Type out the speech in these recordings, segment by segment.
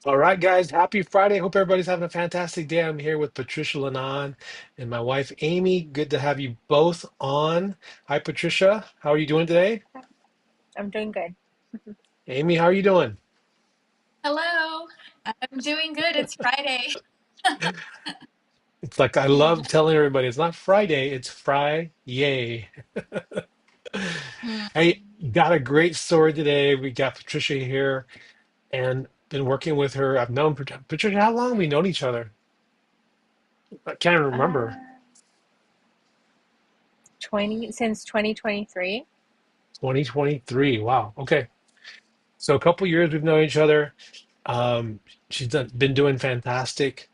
All right, guys. Happy Friday. Hope everybody's having a fantastic day. I'm here with Patricia Linan and my wife, Amy. Good to have you both on. Hi, Patricia. How are you doing today? I'm doing good. Amy, how are you doing? Hello, I'm doing good. It's Friday. It's like I love telling everybody it's not Friday, it's Fry. Yay. Hmm. Hey, got a great story today. We got Patricia here and been working with her. I've known Patricia, how long have we known each other? I can't even remember. Uh, 20 since 2023. 2023. Wow. Okay. So a couple years we've known each other. Been doing fantastic.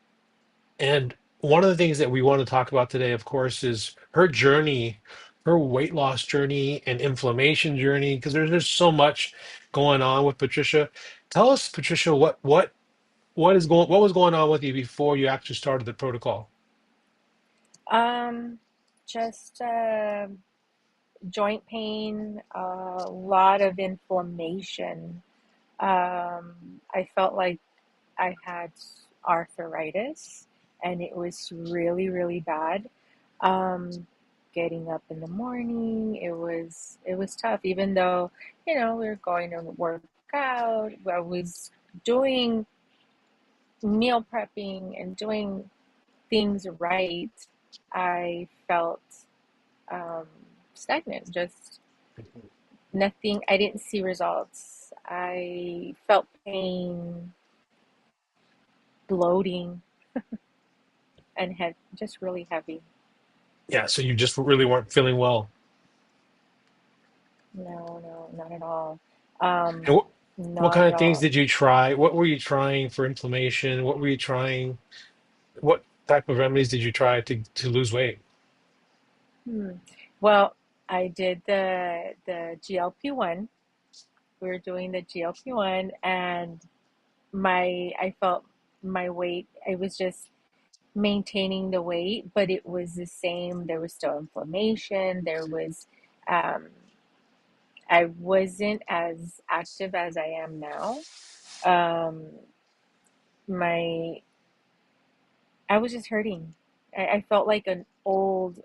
And one of the things that we want to talk about today, of course, is her journey, her weight loss journey and inflammation journey, because there's just so much going on with Patricia. Tell us, Patricia, what was going on with you before you actually started the protocol? Um, just joint pain, a lot of inflammation. I felt like I had arthritis, and it was really, really bad. Um, Getting up in the morning, it was tough. Even though, we were going to work out, I was doing meal prepping and doing things right. I felt um, stagnant, just nothing. I didn't see results. I felt pain, bloating, and had just really heavy. Yeah, so you just really weren't feeling well. No, no, not at all. And Um, what Not kind at of things all. did you try? What were you trying for inflammation? What were you trying? What type of remedies did you try to lose weight? Hmm. Well, I did the GLP-1. We were doing the GLP-1, and I felt my weight. I was just maintaining the weight, but it was the same. There was still inflammation. Um, I wasn't as active as I am now. Um, my, I was just hurting. I felt like an old,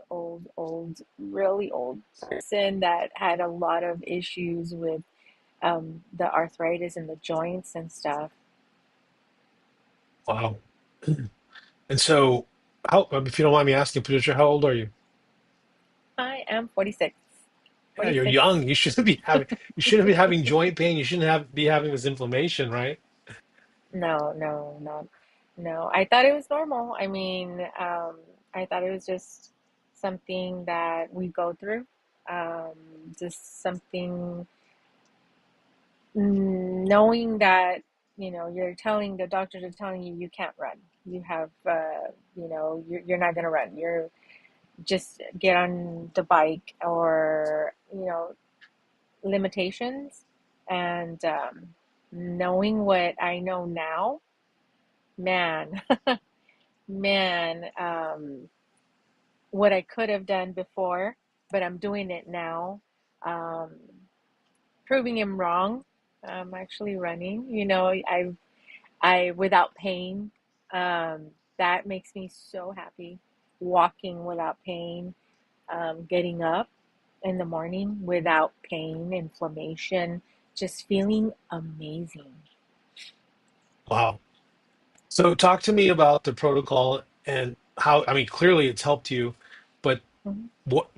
really old person that had a lot of issues with the arthritis in the joints and stuff. Wow. And so, if you don't mind me asking, Patricia, how old are you? I am 46. Yeah, you're 46. young. You shouldn't be having joint pain. You shouldn't be having this inflammation, right? No, no, no, no. I thought it was normal. I thought it was just something that we go through. Um, just something, knowing that, you're telling the doctors are telling you can't run. You have, you're not going to run. You're just get on the bike, or, limitations. And knowing what I know now, man, man, what I could have done before, but I'm doing it now, um, proving him wrong. I'm actually running, without pain. That makes me so happy. Walking without pain, getting up in the morning without pain, inflammation, just feeling amazing. Wow. So talk to me about the protocol and how, I mean, clearly it's helped you, but Mhm.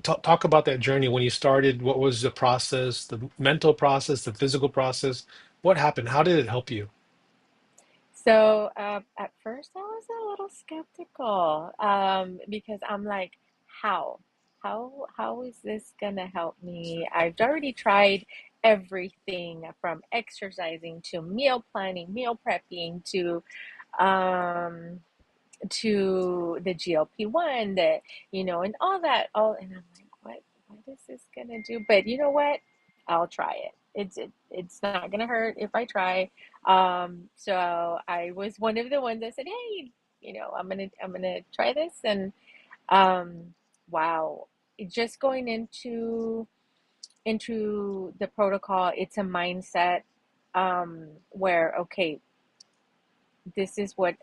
talk about that journey when you started. What was the process, the mental process, the physical process? What happened? How did it help you? So at first, I was a little skeptical, because I'm like, how? How is this gonna help me? I've already tried everything from exercising to meal planning, meal prepping um, to the GLP-1, and all that. And I'm like, what is this gonna do? But you know what? I'll try it. It's not gonna hurt if I try. So I was one of the ones that said, hey, I'm gonna try this. And um, wow, just going into the protocol, it's a mindset, where, okay, this is what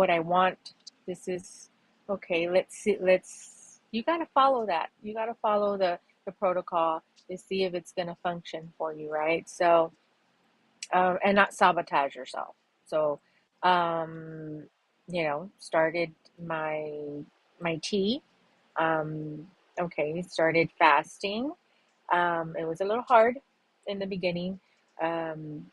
I want. This is okay. Let's see. Let's. You got to follow that. You got to follow the protocol to see if it's going to function for you, right? So, and not sabotage yourself. So, um, started my my tea. Um, okay, started fasting. It was a little hard in the beginning, um,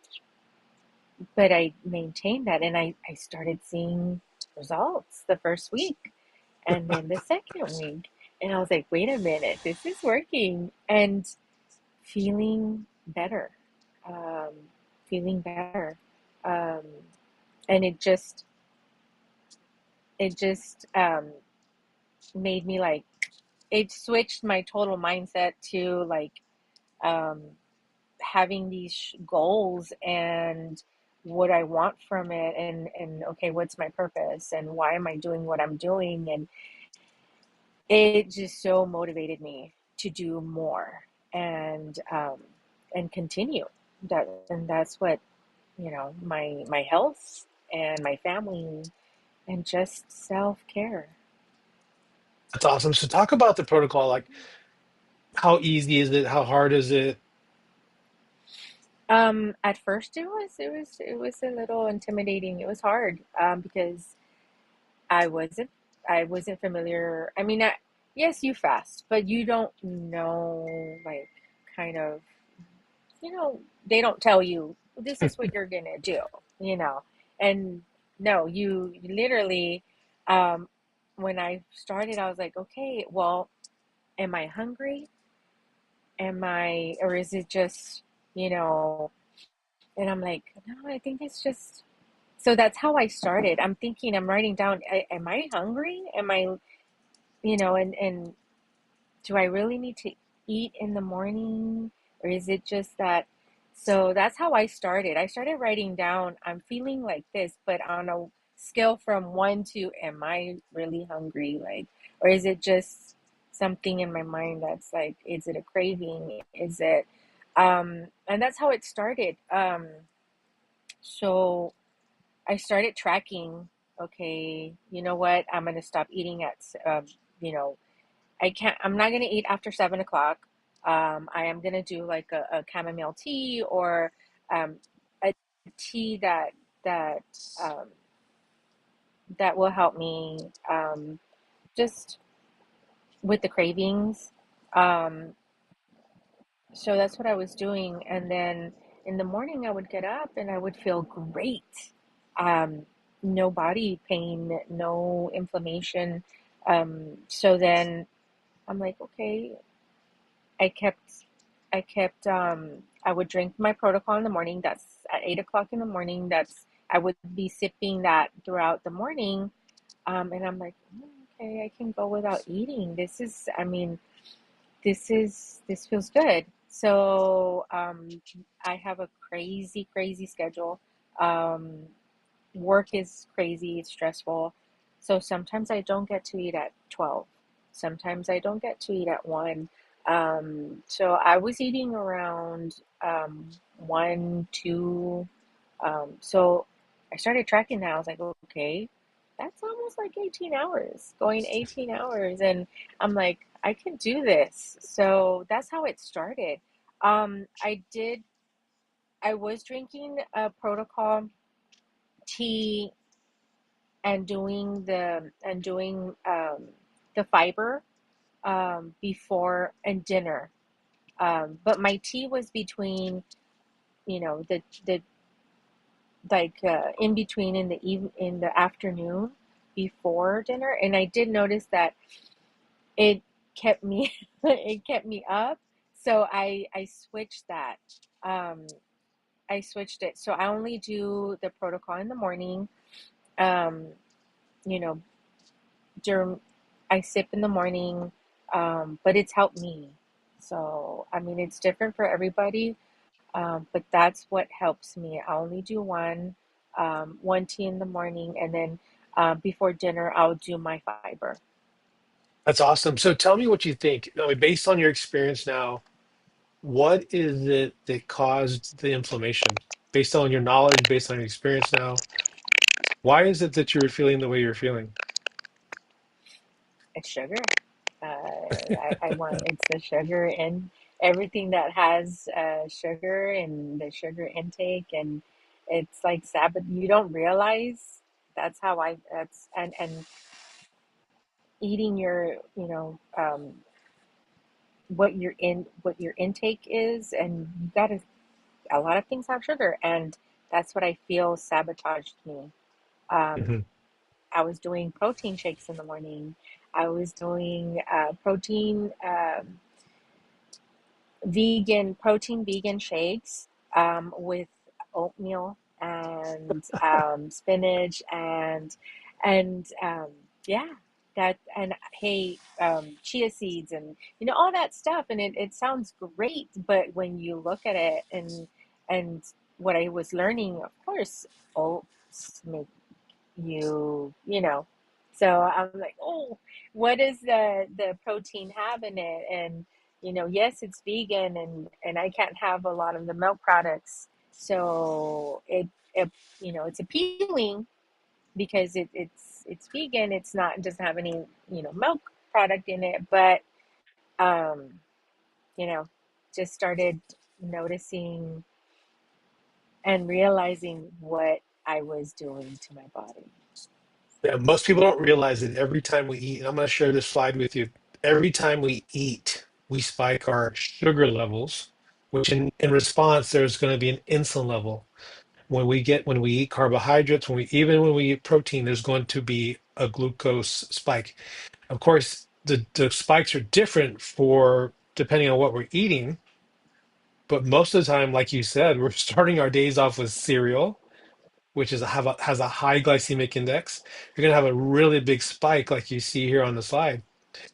but I maintained that, and I started seeing results the first week, and then the second week, and I was like, wait a minute, this is working, and feeling better, um, feeling better, um, and it just made me like it switched my total mindset to like um, having these goals and what I want from it, and okay, what's my purpose and why am I doing what I'm doing, and it just so motivated me to do more and continue that, and that's what my health and my family and just self-care. That's awesome. So talk about the protocol. Like, how easy is it? How hard is it? At first it was a little intimidating. It was hard because I wasn't I wasn't familiar. I mean, yes, you fast, but you don't know, like, kind of, they don't tell you this is what you're gonna do, you know. And no, you literally, um, when I started, I was like, okay, well, am I hungry? Or is it just, you know? And I'm like, no, I think it's just. So that's how I started. I'm thinking, I'm writing down, am I hungry? Am I, and do I really need to eat in the morning, or is it just that? So that's how I started. I started writing down, I'm feeling like this, but on a scale from 1 to, am I really hungry? Like, or is it just something in my mind that's like, is it a craving? Is it, and that's how it started. So I started tracking, okay, you know what? I'm going to stop eating at, you know, I'm not going to eat after 7 o'clock. I am going to do like a chamomile tea, or um, a tea that, um, that will help me, just with the cravings. Um, so that's what I was doing. And then in the morning, I would get up and I would feel great. Um, no body pain, no inflammation. So then I'm like, okay, I kept, I would drink my protocol in the morning. That's at 8 o'clock in the morning. I would be sipping that throughout the morning. And I'm like, okay, I can go without eating. This feels good. So, I have a crazy, crazy schedule. Um, Work is crazy, it's stressful. So sometimes I don't get to eat at 12. Sometimes I don't get to eat at 1. So I was eating around 1, 2. So I started tracking that. I was like, okay, that's almost like 18 hours, going 18 hours. And I'm like, I can do this. So that's how it started. I did, I was drinking a protocol tea and doing the fiber before and dinner. But my tea was between, the like in between in the afternoon before dinner, and I did notice that it kept me it kept me up. So I switched that. Um, I switched it. So I only do the protocol in the morning. Um, you know, during I sip in the morning, but it's helped me. So I mean, it's different for everybody, but that's what helps me. I only do one tea in the morning, and then before dinner, I'll do my fiber. That's awesome. So tell me what you think. I mean, based on your experience now, what is it that caused the inflammation? Based on your knowledge, based on your experience now. Why is it that you're feeling the way you're feeling? It's sugar. I want it's the sugar and everything that has sugar and the sugar intake, and it's like Sabbath. You don't realize that's how I that's and eating your what your intake is, and you gotta a lot of things have sugar, and that's what I feel sabotaged me. Um, Mhm. I was doing protein shakes in the morning. I was doing protein. Vegan shakes with oatmeal and spinach and yeah, that and hey, chia seeds and all that stuff, and it sounds great, but when you look at it and what I was learning, of course, oats make you know. So I'm like, oh, what does the protein have in it? And yes, it's vegan, and I can't have a lot of the milk products. So it it's appealing because it's vegan. It's not it doesn't have any milk product in it, but um, you know, just started noticing and realizing what I was doing to my body. Yeah, most people don't realize that every time we eat, and I'm going to share this slide with you. Every time we eat, we spike our sugar levels, which in response, there's going to be an insulin level. When we eat carbohydrates, even when we eat protein, there's going to be a glucose spike. Of course, the spikes are different for depending on what we're eating, but most of the time, like you said, we're starting our days off with cereal, which has a high glycemic index. You're gonna have a really big spike, like you see here on the slide,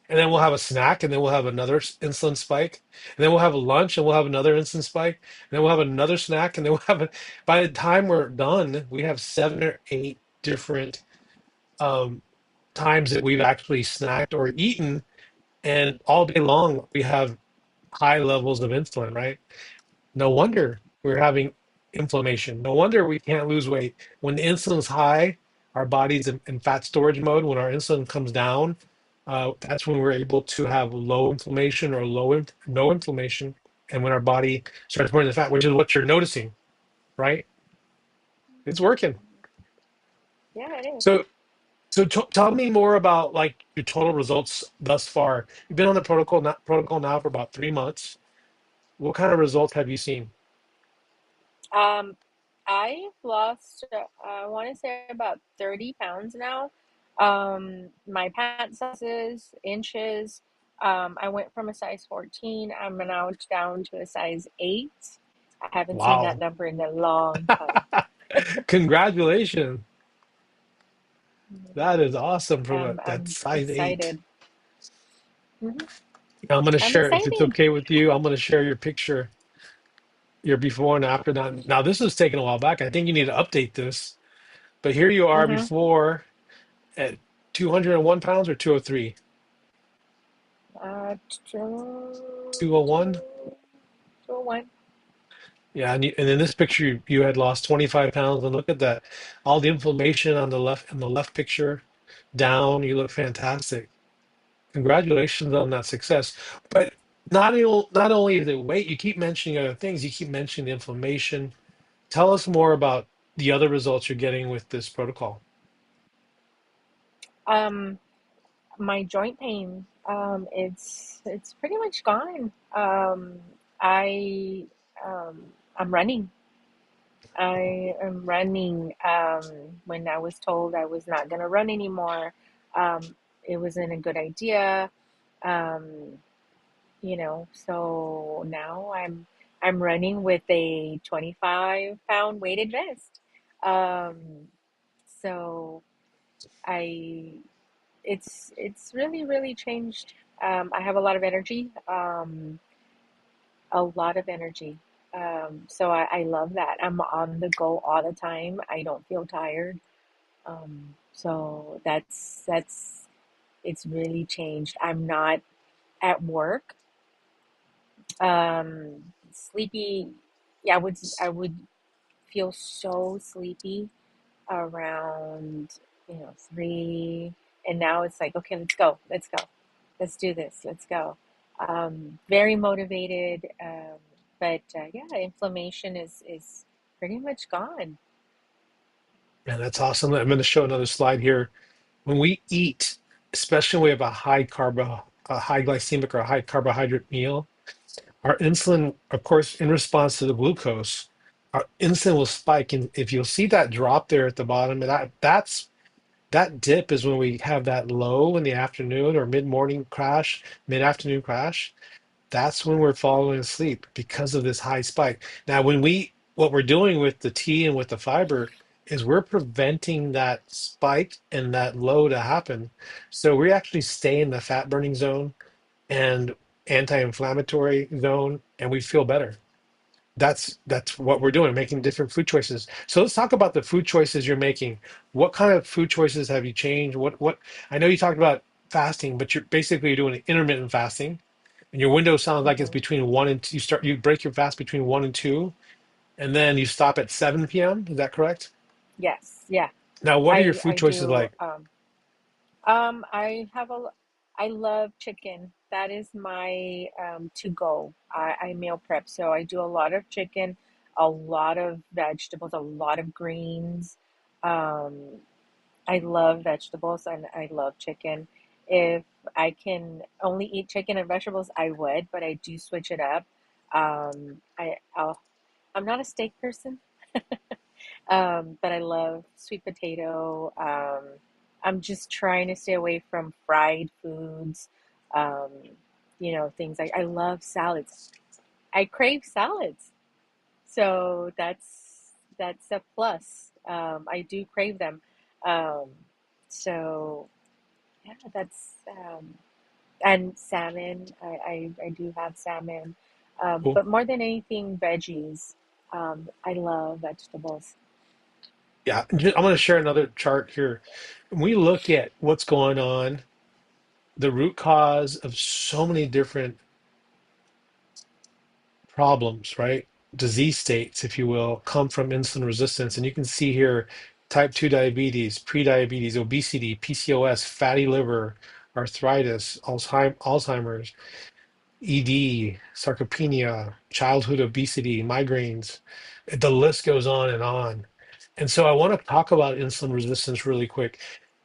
and then we'll have a snack, and then we'll have another insulin spike, and then we'll have a lunch, and we'll have another insulin spike, and then we'll have another snack, and then we'll have by the time we're done, we have 7 or 8 different um, times that we've actually snacked or eaten, and all day long we have high levels of insulin, right? No wonder we're having inflammation. No wonder we can't lose weight. When the insulin's high, our body's in fat storage mode. When our insulin comes down, that's when we're able to have low inflammation or no inflammation. And when our body starts burning the fat, which is what you're noticing, right? It's working. Yeah, it is. So, tell me more about like your total results thus far. You've been on the protocol now for about 3 months. What kind of results have you seen? Um, I've lost, I want to say about 30 pounds now. My pant sizes, inches, I went from a size 14. I'm now down to a size 8. I haven't seen that Wow. number in a long time. Congratulations. That is awesome from that I'm size 8. excited. Hmm. I'm going to I'm share, if it's excited. okay with you, I'm going to share your picture, your before and after. Now, this was taken a while back. I think you need to update this. But here you are Hmm. before at 201 pounds or 203? Uh, two, 201? 201. Yeah. And in this picture, you had lost 25 pounds. And look at that. All the inflammation on the left picture down. You look fantastic. Congratulations on that success. But not only is it weight, you keep mentioning other things. You keep mentioning inflammation. Tell us more about the other results you're getting with this protocol. Um, my joint pain, it's pretty much gone. I um, I'm running. I am running. When I was told I was not going to run anymore, it wasn't a good idea. Um, so now I'm running with a 25-pound weighted vest. So I it's really really changed. I have a lot of energy, a lot of energy. So I love that. I'm on the go all the time. I don't feel tired. So that's it's really changed. I'm not at work. Sleepy. Yeah, I would feel so sleepy. around, 3, and now it's like, okay, let's go, let's do this, let's go. Very motivated, but yeah, inflammation is pretty much gone. Man, that's awesome. I'm going to show another slide here. When we eat, especially when we have a high glycemic or a high carbohydrate meal, our insulin, of course, in response to the glucose, our insulin will spike. And if you'll see that drop there at the bottom, that dip is when we have that low in the afternoon or mid-morning crash, mid-afternoon crash. That's when we're falling asleep because of this high spike. Now, what we're doing with the tea and with the fiber is we're preventing that spike and that low to happen. So we actually stay in the fat burning zone and anti-inflammatory zone, and we feel better. That's what we're doing, making different food choices. So let's talk about the food choices you're making. What kind of food choices have you changed? What I know you talked about fasting, but you're doing intermittent fasting, and your window sounds like it's Hmm. between one and two. You break your fast between 1 and 2, and then you stop at 7 p.m. Is that correct? Yes, yeah. Now, what are your I food choices do. like? I have a. I love chicken. That is my to go. I meal prep, so I do a lot of chicken, a lot of vegetables, a lot of greens. Um, I love vegetables and I love chicken. If I can only eat chicken and vegetables, I would, but I do switch it up. I'm not a steak person, but I love sweet potato. I'm just trying to stay away from fried foods. Um, things like I love salads. I crave salads, so that's a plus. I do crave them. Um, so yeah, that's and salmon. I do have salmon, Cool. but more than anything, veggies. I love vegetables. Yeah, I'm going to share another chart here. When we look at what's going on, the root cause of so many different problems, right? Disease states, if you will, come from insulin resistance. And you can see here type 2 diabetes, prediabetes, obesity, PCOS, fatty liver, arthritis, Alzheimer's, ED, sarcopenia, childhood obesity, migraines. The list goes on and on. And so I want to talk about insulin resistance really quick.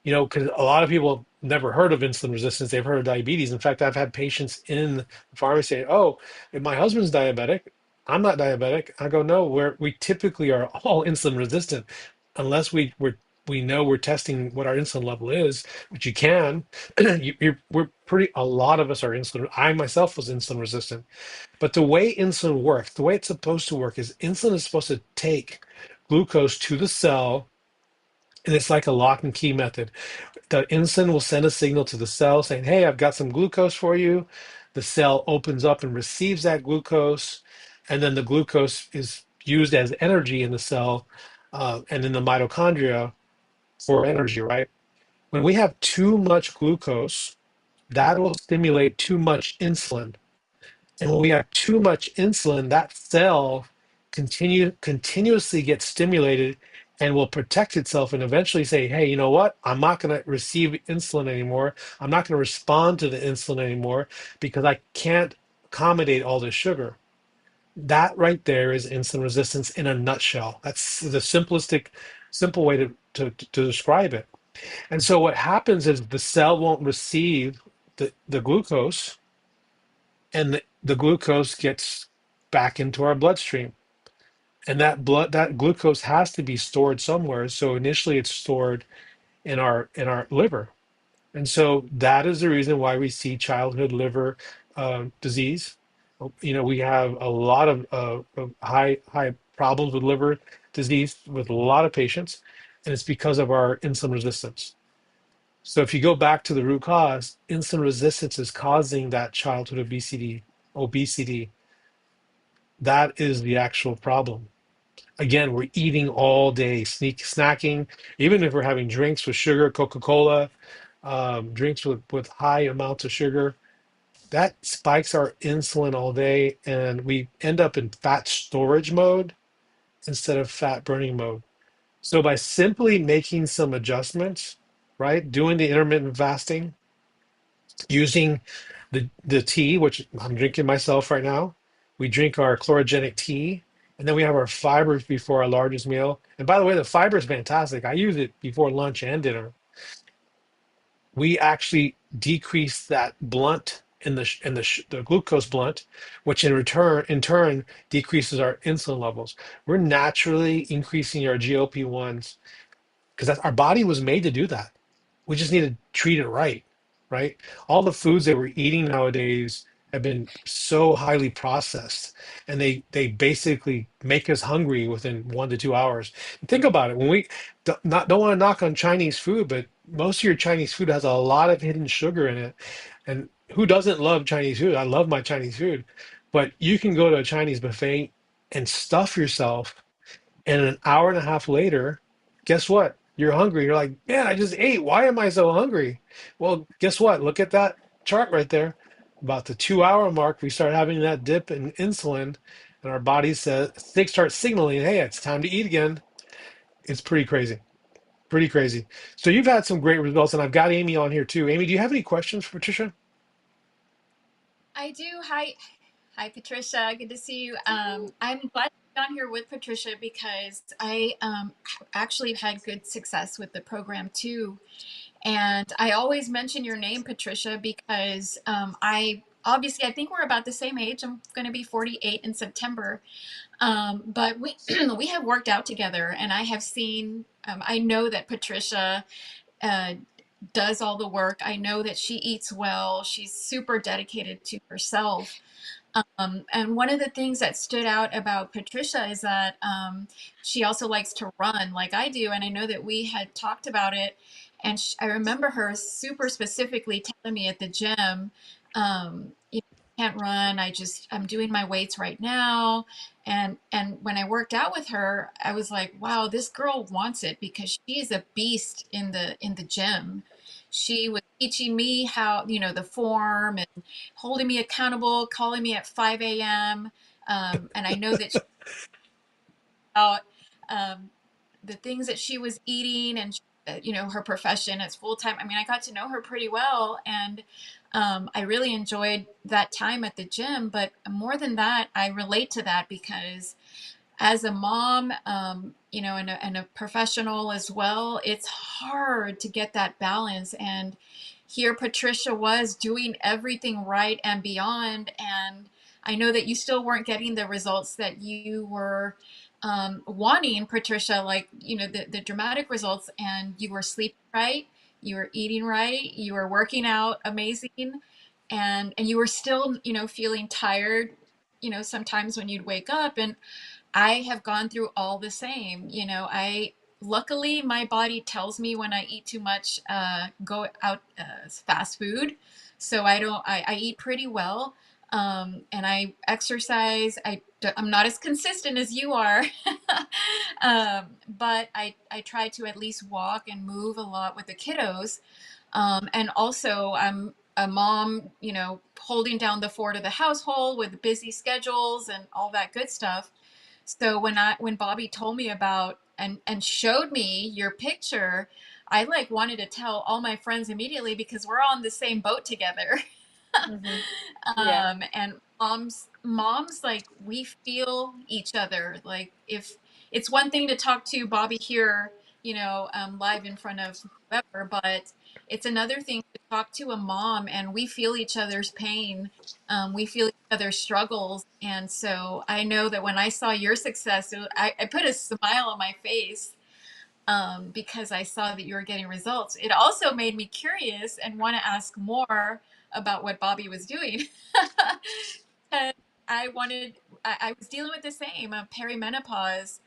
Because a lot of people never heard of insulin resistance, they've heard of diabetes. In fact, I've had patients in the pharmacy say, "Oh, if my husband's diabetic, I'm not diabetic." I go, "No, we typically are all insulin resistant unless we know we're testing what our insulin level is, which you can. A lot of us are insulin. I myself was insulin resistant. But the way insulin works, the way it's supposed to work is insulin is supposed to take glucose to the cell, and it's like a lock and key method. The insulin will send a signal to the cell saying, "Hey, I've got some glucose for you." The cell opens up and receives that glucose, and then the glucose is used as energy in the cell and in the mitochondria for energy, right? When we have too much glucose, that will stimulate too much insulin. And when we have too much insulin, that cell continuously gets stimulated and will protect itself and eventually say, "Hey, you know what? I'm not going to receive insulin anymore. I'm not going to respond to the insulin anymore because I can't accommodate all this sugar." That right there is insulin resistance in a nutshell. That's the simple way to describe it. And so what happens is the cell won't receive the glucose, and the glucose gets back into our bloodstream. And that glucose has to be stored somewhere. So initially it's stored in our liver. And so that is the reason why we see childhood liver disease. We have a lot of high problems with liver disease with a lot of patients, and it's because of our insulin resistance. So if you go back to the root cause, insulin resistance is causing that childhood obesity. That is the actual problem. Again, we're eating all day, snacking, even if we're having drinks with sugar, Coca-Cola, drinks with high amounts of sugar, that spikes our insulin all day, and we end up in fat storage mode instead of fat burning mode. So by simply making some adjustments, right, doing the intermittent fasting, using the tea, which I'm drinking myself right now, we drink our chlorogenic tea, and then we have our fibers before our largest meal. And by the way, the fiber is fantastic. I use it before lunch and dinner. We actually decrease that blunt the glucose blunt, which in turn decreases our insulin levels. We're naturally increasing our GLP-1s because our body was made to do that. We just need to treat it right, right? All the foods that we're eating nowadays have been so highly processed, and they basically make us hungry within 1 to 2 hours. And think about it: when we don't want to knock on Chinese food, but most of your Chinese food has a lot of hidden sugar in it. And who doesn't love Chinese food? I love my Chinese food, but you can go to a Chinese buffet and stuff yourself, and an hour and a half later, guess what? You're hungry. You're like, man, I just ate. Why am I so hungry? Well, guess what? Look at that chart right there. About the 2 hour mark, we start having that dip in insulin, and our body says, they start signaling, hey, it's time to eat again. It's pretty crazy. Pretty crazy. So you've had some great results, and I've got Amy on here too. Amy, do you have any questions for Patricia? I do. Hi, Patricia. Good to see you. I'm glad to be on here with Patricia because I actually had good success with the program too. And I always mention your name, Patricia, because I obviously I think we're about the same age. I'm going to be 48 in September. But we we have worked out together, and I have seen. I know that Patricia uh, does all the work. I know that she eats well. She's super dedicated to herself. And one of the things that stood out about Patricia is that she also likes to run like I do. And I know that we had talked about it. And I remember her super specifically telling me at the gym, you know, I can't run. I'm doing my weights right now. And when I worked out with her, I was like, wow, this girl wants it because she is a beast in the gym. She was teaching me how, the form and holding me accountable, calling me at 5 a.m. And I know that she about um, the things that she was eating and, her profession as full time. I mean, I got to know her pretty well. And I really enjoyed that time at the gym. But more than that, I relate to that because as a mom, and a professional as well, it's hard to get that balance. And here Patricia was doing everything right and beyond. And I know that you still weren't getting the results that you were wanting, Patricia, like, the dramatic results, and you were sleeping right, you were eating right, you were working out amazing, and you were still, feeling tired, sometimes when you'd wake up. And I have gone through all the same. I luckily my body tells me when I eat too much, go out fast food. So I don't. I eat pretty well, and I exercise. I'm not as consistent as you are, but I try to at least walk and move a lot with the kiddos, and also I'm a mom, holding down the fort of the household with busy schedules and all that good stuff. So when Bobby told me about and showed me your picture, I like wanted to tell all my friends immediately because we're all on the same boat together. Mm-hmm. Yeah. And moms, like, we feel each other. Like, if it's one thing to talk to Bobby here, live in front of whoever, but it's another thing to talk to a mom, and we feel each other's pain. We feel each other's struggles. And so I know that when I saw your success, I put a smile on my face, because I saw that you were getting results. It also made me curious and want to ask more about what Bobby was doing. And I wanted, I was dealing with the same perimenopause.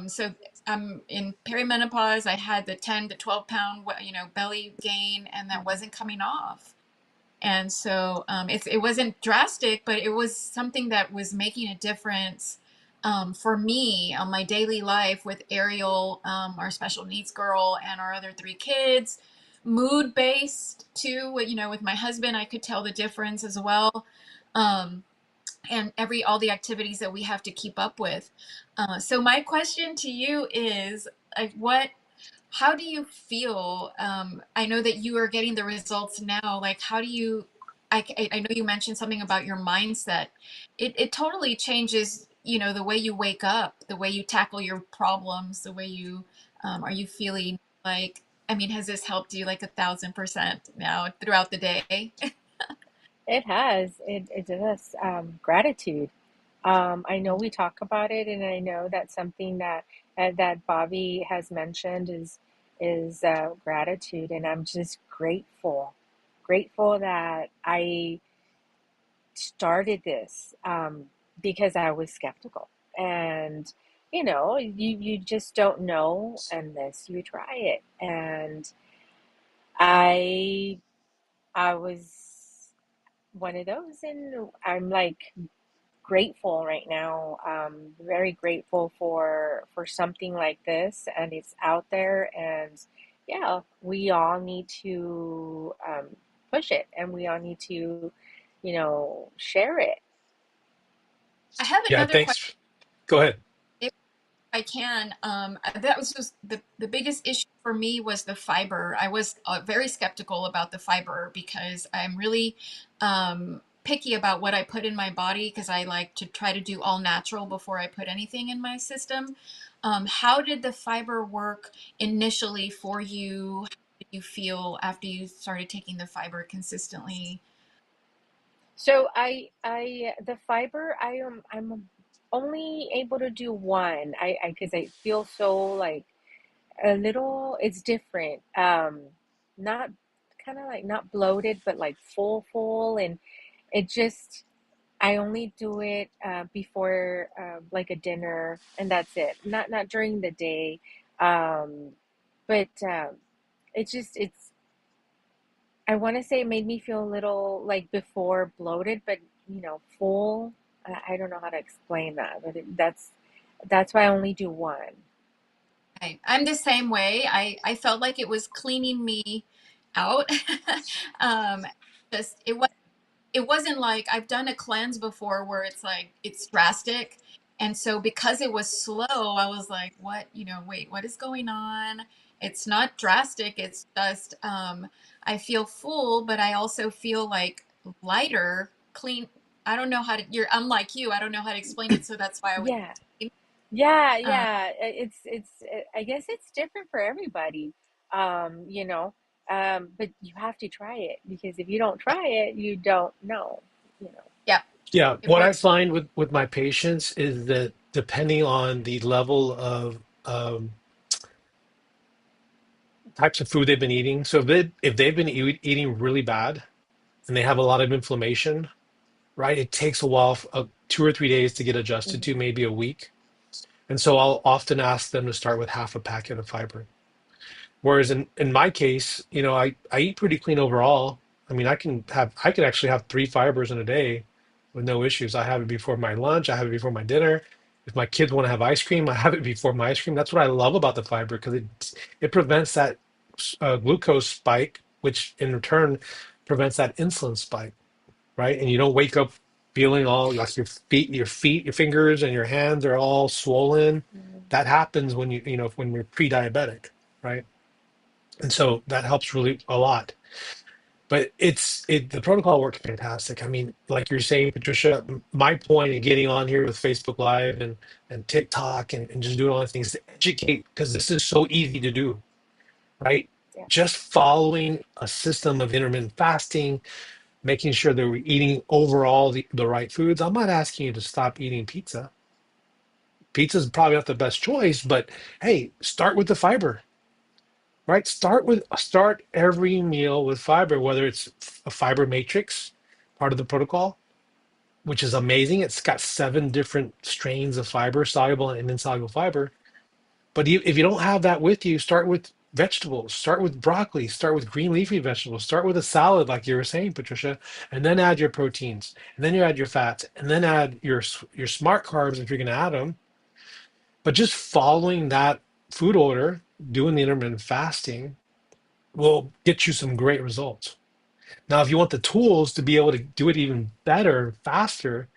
So I'm in perimenopause. I had the 10 to 12 pound, belly gain, and that Mm-hmm. wasn't coming off. And so it wasn't drastic, but it was something that was making a difference, for me on my daily life with Ariel, our special needs girl, and our other three kids. Mood based too, with my husband, I could tell the difference as well. Um, and all the activities that we have to keep up with. So my question to you is, Like what, how do you feel? I know that you are getting the results now. Like, how do you, I know you mentioned something about your mindset. It totally changes, you know, the way you wake up, the way you tackle your problems, the way you, are you feeling like, I mean, has this helped you like 1,000% now throughout the day? It has. It does. Gratitude. I know we talk about it, and I know that's something that Bobby has mentioned is gratitude, and I'm just grateful that I started this because I was skeptical, and you just don't know unless you try it, and I I was one of those, and I'm like grateful right now. Very grateful for something like this, and it's out there. And yeah, we all need to push it, and we all need to, share it. I have Yeah, another question. thanks. Go ahead. I can. That was just the biggest issue for me was the fiber. I was very skeptical about the fiber because I'm really picky about what I put in my body because I like to try to do all natural before I put anything in my system. How did the fiber work initially for you? How did you feel after you started taking the fiber consistently? So the fiber, I'm only able to do one. Because I feel so like a little. It's different. Not kind of like not bloated, but like full, and it just. I only do it before like a dinner, and that's it. Not during the day, um, but it's. I want to say it made me feel a little like before bloated, but full. I don't know how to explain that, but that's why I only do one. I'm the same way. I felt like it was cleaning me out. um, just it wasn't like I've done a cleanse before where it's like it's drastic. And so because it was slow, I was like, what, wait, what is going on? It's not drastic. It's just I feel full, but I also feel like lighter, clean. I don't know how to you're unlike you. I don't know how to explain it. So that's why I was Yeah, yeah, uh, yeah. I guess it's different for everybody. Um, you know, but you have to try it because if you don't try it, you don't know. You know. yeah, Yeah, it what I works. find with my patients is that depending on the level of types of food they've been eating, so if they've been eating really bad and they have a lot of inflammation, right? It takes a while, 2 or 3 days to get adjusted to, Mhm. maybe a week. And so I'll often ask them to start with half a packet of fiber. Whereas in my case, I eat pretty clean overall. I mean, I can actually have 3 fibers in a day with no issues. I have it before my lunch, I have it before my dinner. If my kids want to have ice cream, I have it before my ice cream. That's what I love about the fiber because it prevents that glucose spike, which in turn prevents that insulin spike, right? And you don't wake up feeling all like your feet, your fingers, and your hands are all swollen. Mhm. That happens when you're pre-diabetic, right? And so that helps really a lot. But the protocol worked fantastic. I mean, like you're saying, Patricia, my point in getting on here with Facebook Live and TikTok and just doing all these things is to educate because this is so easy to do, right? Yeah. Just following a system of intermittent fasting, making sure that we're eating overall the right foods. I'm not asking you to stop eating pizza. Pizza is probably not the best choice, but hey, start with the fiber, right? Start every meal with fiber, whether it's a fiber matrix, part of the protocol, which is amazing. It's got 7 different strains of fiber, soluble and insoluble fiber. But if you don't have that with you, start with vegetables, start with broccoli, start with green leafy vegetables, start with a salad, like you were saying, Patricia, and then add your proteins, and then you add your fats, and then add your smart carbs if you're going to add them. But just following that food order, doing the intermittent fasting, will get you some great results. Now, if you want the tools to be able to do it even better, faster,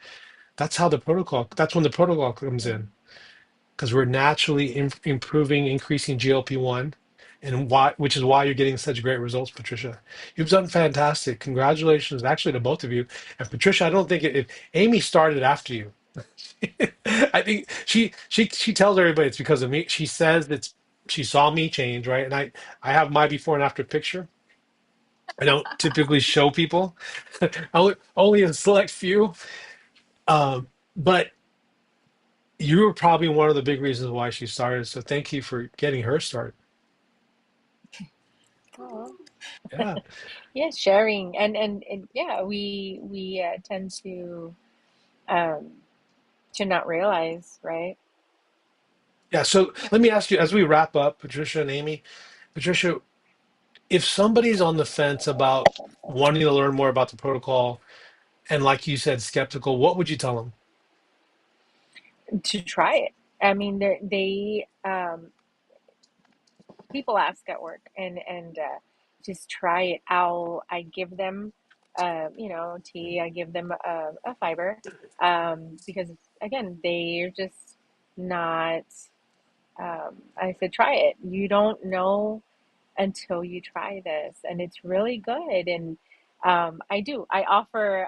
that's when the protocol comes Mhm. in. because we're naturally improving, increasing GLP-1, and why, which is why you're getting such great results, Patricia. You've done fantastic. Congratulations, actually, to both of you. And Patricia, I don't think Amy started after you. I think she tells everybody it's because of me. She says it's she saw me change, right? And I have my before and after picture. I don't typically show people, only a select few. But you were probably one of the big reasons why she started. So thank you for getting her started. Oh, Yeah. yeah, sharing and yeah, we tend um to not realize, right? Yeah. So let me ask you, as we wrap up, Patricia and Amy, Patricia, if somebody's on the fence about wanting to learn more about the protocol and, like you said, skeptical, what would you tell them? To try it. I mean, they people ask at work and just try it. I give them tea. I give them a fiber because again they're just not. I said try it. You don't know until you try this, and it's really good. And I offer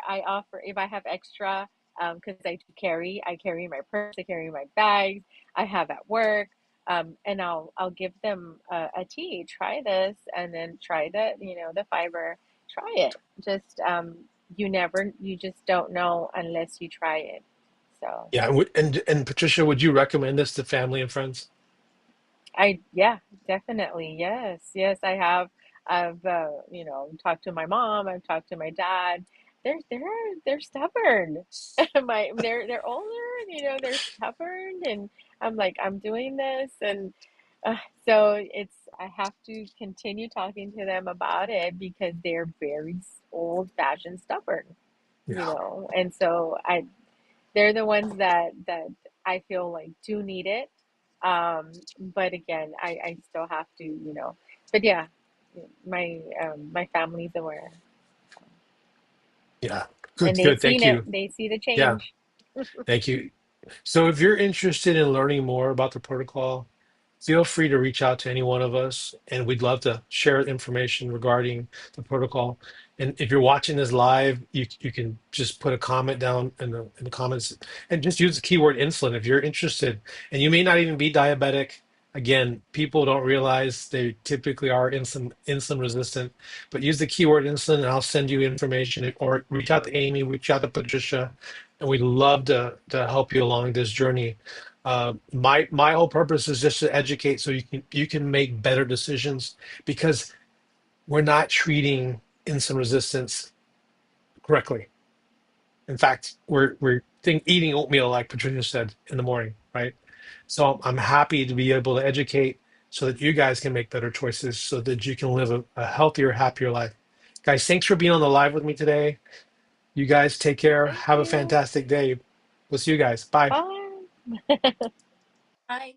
if I have extra because I carry my purse, I carry my bags, I have at work. And I'll give them a tea. Try this, and then try the fiber. Try it. Just you just don't know unless you try it. So. Yeah. And Patricia, would you recommend this to family and friends? Yeah, definitely. Yes. Yes, I have. I've talked to my mom, I've talked to my dad. They're stubborn. They're older, they're stubborn and I'm like, I'm doing this and uh, so it's I have to continue talking to them about it because they're very old-fashioned stubborn, Yeah. and so they're the ones that I feel like do need it. But again, I still have to, but yeah, my family's aware Yeah. and Good. they've Good. seen Thank it. you. They see the Yeah. change. Thank you. So if you're interested in learning more about the protocol, feel free to reach out to any one of us, and we'd love to share information regarding the protocol. And if you're watching this live, you can just put a comment down in the comments and just use the keyword insulin if you're interested. And you may not even be diabetic. Again, people don't realize they typically are insulin resistant, but use the keyword insulin, and I'll send you information. Or reach out to Amy, reach out to Patricia, and we'd love to help you along this journey. My whole purpose is just to educate so you can make better decisions because we're not treating insulin resistance correctly. In fact, we're eating oatmeal like Patricia said in the morning, right? So I'm happy to be able to educate so that you guys can make better choices so that you can live a healthier, happier life. Guys, thanks for being on the live with me today. You guys take care. Thank Have a you. fantastic day. We'll see you guys. Bye. Bye. Bye.